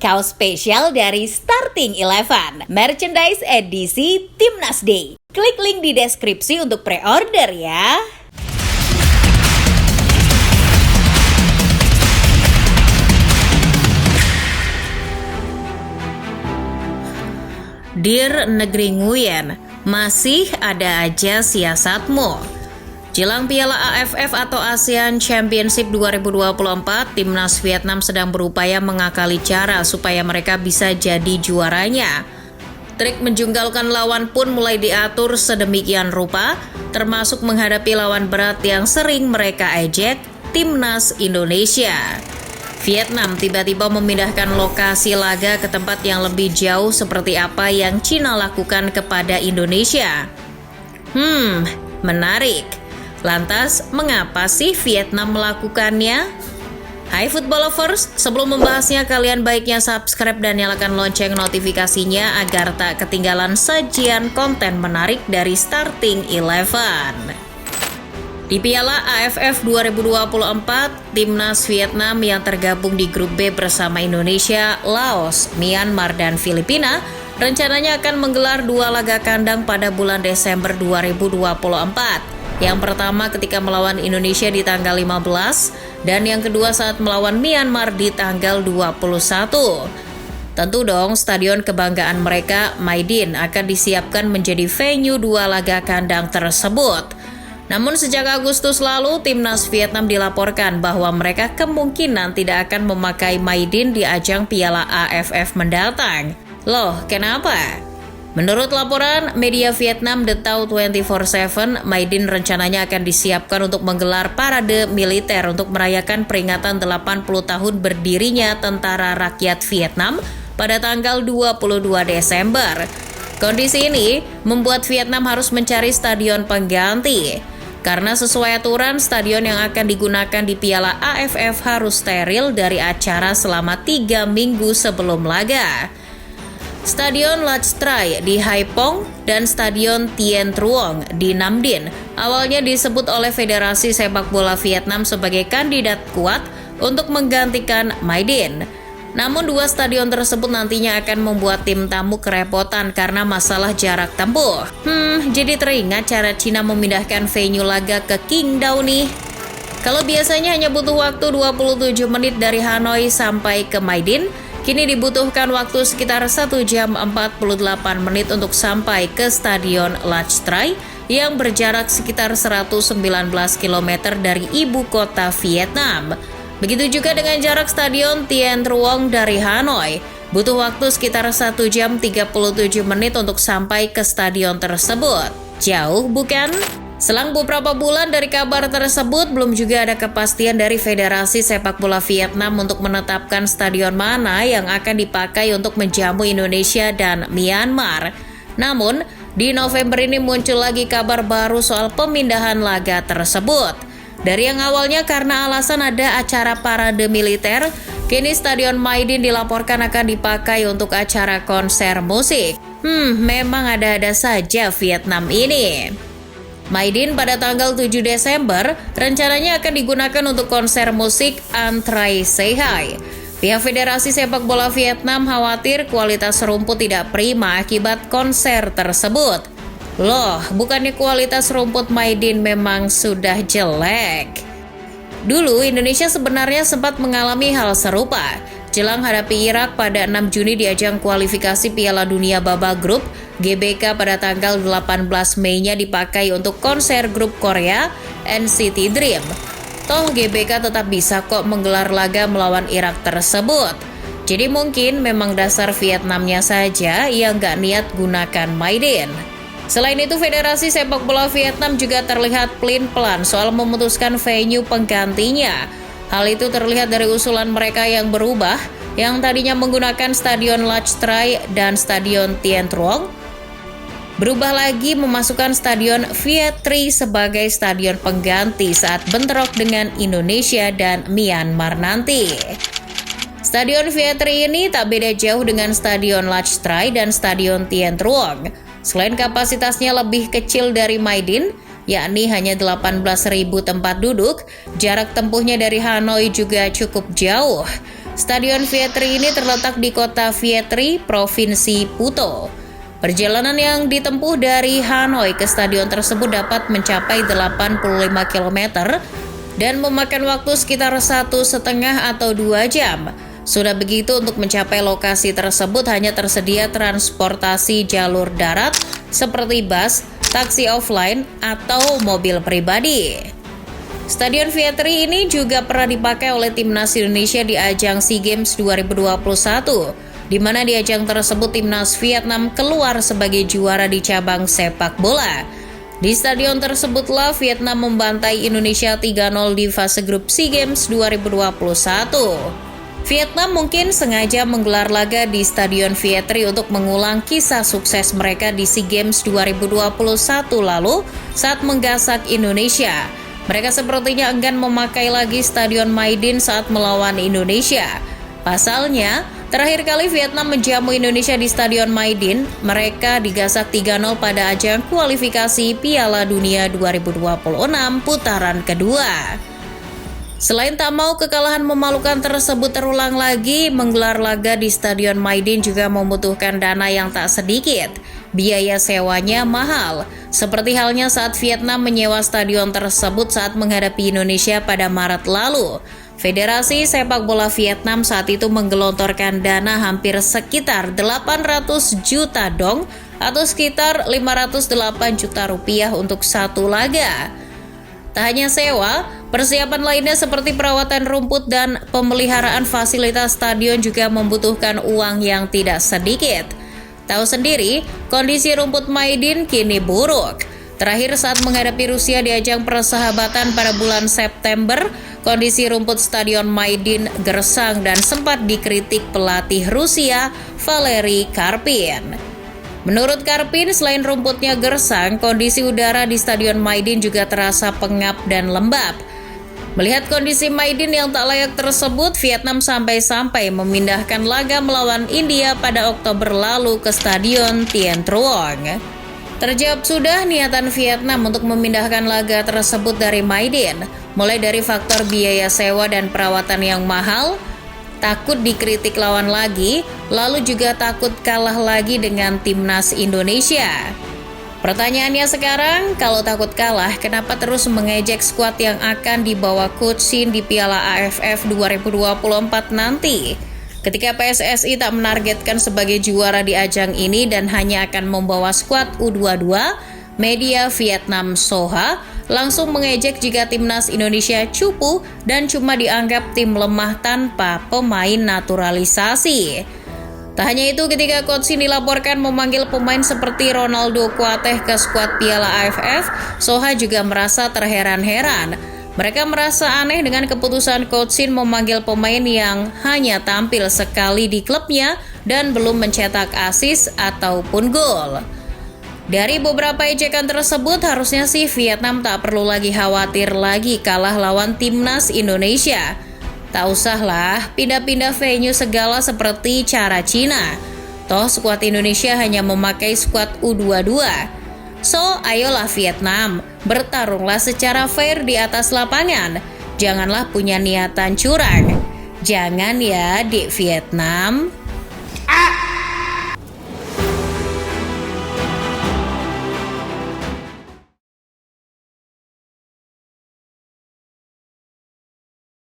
kaos spesial dari Starting Eleven, merchandise edisi Timnas Day. Klik link di deskripsi untuk pre-order ya. Dear Negeri Nguyen, masih ada aja siasatmu. Jelang Piala AFF atau ASEAN Championship 2024, Timnas Vietnam sedang berupaya mengakali cara supaya mereka bisa jadi juaranya. Trik menjunggalkan lawan pun mulai diatur sedemikian rupa, termasuk menghadapi lawan berat yang sering mereka ejek, Timnas Indonesia. Vietnam tiba-tiba memindahkan lokasi laga ke tempat yang lebih jauh seperti apa yang Cina lakukan kepada Indonesia. Menarik. Lantas, mengapa sih Vietnam melakukannya? Hai football lovers, sebelum membahasnya kalian baiknya subscribe dan nyalakan lonceng notifikasinya agar tak ketinggalan sajian konten menarik dari Starting Eleven. Di Piala AFF 2024, Timnas Vietnam yang tergabung di grup B bersama Indonesia, Laos, Myanmar, dan Filipina rencananya akan menggelar 2 laga kandang pada bulan Desember 2024. Yang pertama ketika melawan Indonesia di tanggal 15 dan yang kedua saat melawan Myanmar di tanggal 21. Tentu dong stadion kebanggaan mereka, My Dinh, akan disiapkan menjadi venue 2 laga kandang tersebut. Namun sejak Agustus lalu, Timnas Vietnam dilaporkan bahwa mereka kemungkinan tidak akan memakai My Dinh di ajang Piala AFF mendatang. Loh, kenapa? Menurut laporan media Vietnam The Tau 24/7, My Dinh rencananya akan disiapkan untuk menggelar parade militer untuk merayakan peringatan 80 tahun berdirinya Tentara Rakyat Vietnam pada tanggal 22 Desember. Kondisi ini membuat Vietnam harus mencari stadion pengganti. Karena sesuai aturan, stadion yang akan digunakan di Piala AFF harus steril dari acara selama 3 minggu sebelum laga. Stadion Lac Trai di Haiphong dan Stadion Tien Truong di Nam Dinh awalnya disebut oleh Federasi Sepak Bola Vietnam sebagai kandidat kuat untuk menggantikan My Dinh. Namun 2 stadion tersebut nantinya akan membuat tim tamu kerepotan karena masalah jarak tempuh. Jadi teringat cara Cina memindahkan venue laga ke Qingdao nih. Kalau biasanya hanya butuh waktu 27 menit dari Hanoi sampai ke My Dinh, kini dibutuhkan waktu sekitar 1 jam 48 menit untuk sampai ke Stadion Lac Trai yang berjarak sekitar 119 km dari ibu kota Vietnam. Begitu juga dengan jarak Stadion Tien Truong dari Hanoi. Butuh waktu sekitar 1 jam 37 menit untuk sampai ke stadion tersebut. Jauh bukan? Selang beberapa bulan dari kabar tersebut, belum juga ada kepastian dari Federasi Sepak Bola Vietnam untuk menetapkan stadion mana yang akan dipakai untuk menjamu Indonesia dan Myanmar. Namun, di November ini muncul lagi kabar baru soal pemindahan laga tersebut. Dari yang awalnya karena alasan ada acara parade militer, kini Stadion My Dinh dilaporkan akan dipakai untuk acara konser musik. Memang ada-ada saja Vietnam ini. My Dinh pada tanggal 7 Desember rencananya akan digunakan untuk konser musik An Trai Say Hi. Pihak Federasi Sepak Bola Vietnam khawatir kualitas rumput tidak prima akibat konser tersebut. Loh, bukannya kualitas rumput My Dinh memang sudah jelek? Dulu Indonesia sebenarnya sempat mengalami hal serupa. Jelang hadapi Irak pada 6 Juni di ajang kualifikasi Piala Dunia Babak Grup, GBK pada tanggal 18 Mei-nya dipakai untuk konser grup Korea NCT Dream. Toh GBK tetap bisa kok menggelar laga melawan Irak tersebut. Jadi mungkin memang dasar Vietnamnya saja yang gak niat gunakan My Dinh. Selain itu, Federasi Sepak Bola Vietnam juga terlihat pelin-pelan soal memutuskan venue penggantinya. Hal itu terlihat dari usulan mereka yang berubah, yang tadinya menggunakan Stadion Lac Trai dan Stadion Tien Truong, berubah lagi memasukkan Stadion Viet Tri sebagai stadion pengganti saat bentrok dengan Indonesia dan Myanmar nanti. Stadion Viet Tri ini tak beda jauh dengan Stadion Lac Trai dan Stadion Tien Truong. Selain kapasitasnya lebih kecil dari My Dinh, yakni hanya 18.000 tempat duduk, jarak tempuhnya dari Hanoi juga cukup jauh. Stadion Vietri ini terletak di kota Vietri, Provinsi Puto. Perjalanan yang ditempuh dari Hanoi ke stadion tersebut dapat mencapai 85 km dan memakan waktu sekitar 1,5 atau 2 jam. Sudah begitu, untuk mencapai lokasi tersebut hanya tersedia transportasi jalur darat seperti bus, taksi offline, atau mobil pribadi. Stadion Vietri ini juga pernah dipakai oleh timnas Indonesia di ajang SEA Games 2021, di mana di ajang tersebut timnas Vietnam keluar sebagai juara di cabang sepak bola. Di stadion tersebutlah Vietnam membantai Indonesia 3-0 di fase grup SEA Games 2021. Vietnam mungkin sengaja menggelar laga di Stadion Vietri untuk mengulang kisah sukses mereka di SEA Games 2021 lalu saat menggasak Indonesia. Mereka sepertinya enggan memakai lagi Stadion Maidin saat melawan Indonesia. Pasalnya, terakhir kali Vietnam menjamu Indonesia di Stadion Maidin, mereka digasak 3-0 pada ajang kualifikasi Piala Dunia 2026 putaran kedua. Selain tak mau kekalahan memalukan tersebut terulang lagi, menggelar laga di Stadion Maidin juga membutuhkan dana yang tak sedikit. Biaya sewanya mahal, seperti halnya saat Vietnam menyewa stadion tersebut saat menghadapi Indonesia pada Maret lalu. Federasi Sepak Bola Vietnam saat itu menggelontorkan dana hampir sekitar 800 juta dong atau sekitar 508 juta rupiah untuk satu laga. Tak hanya sewa, persiapan lainnya seperti perawatan rumput dan pemeliharaan fasilitas stadion juga membutuhkan uang yang tidak sedikit. Tahu sendiri, kondisi rumput Maidin kini buruk. Terakhir saat menghadapi Rusia di ajang persahabatan pada bulan September, kondisi rumput Stadion Maidin gersang dan sempat dikritik pelatih Rusia, Valery Karpin. Menurut Karpin, selain rumputnya gersang, kondisi udara di Stadion Maidin juga terasa pengap dan lembab. Melihat kondisi Maidin yang tak layak tersebut, Vietnam sampai-sampai memindahkan laga melawan India pada Oktober lalu ke Stadion Tien Truong. Terjawab sudah niatan Vietnam untuk memindahkan laga tersebut dari Maidin, mulai dari faktor biaya sewa dan perawatan yang mahal, takut dikritik lawan lagi, lalu juga takut kalah lagi dengan timnas Indonesia. Pertanyaannya sekarang, kalau takut kalah, kenapa terus mengejek skuad yang akan dibawa Coach Shin di Piala AFF 2024 nanti? Ketika PSSI tak menargetkan sebagai juara di ajang ini dan hanya akan membawa skuad U22, media Vietnam Soha langsung mengejek jika timnas Indonesia cupu dan cuma dianggap tim lemah tanpa pemain naturalisasi. Tak hanya itu, ketika Coach Shin dilaporkan memanggil pemain seperti Ronaldo Kuateh ke skuad Piala AFF, Soha juga merasa terheran-heran. Mereka merasa aneh dengan keputusan Coach Shin memanggil pemain yang hanya tampil sekali di klubnya dan belum mencetak assist ataupun gol. Dari beberapa ejekan tersebut, harusnya sih Vietnam tak perlu lagi khawatir lagi kalah lawan timnas Indonesia. Tak usahlah pindah-pindah venue segala seperti cara Cina. Toh skuad Indonesia hanya memakai skuad U22. So, ayolah Vietnam, bertarunglah secara fair di atas lapangan. Janganlah punya niatan curang. Jangan ya, di Vietnam.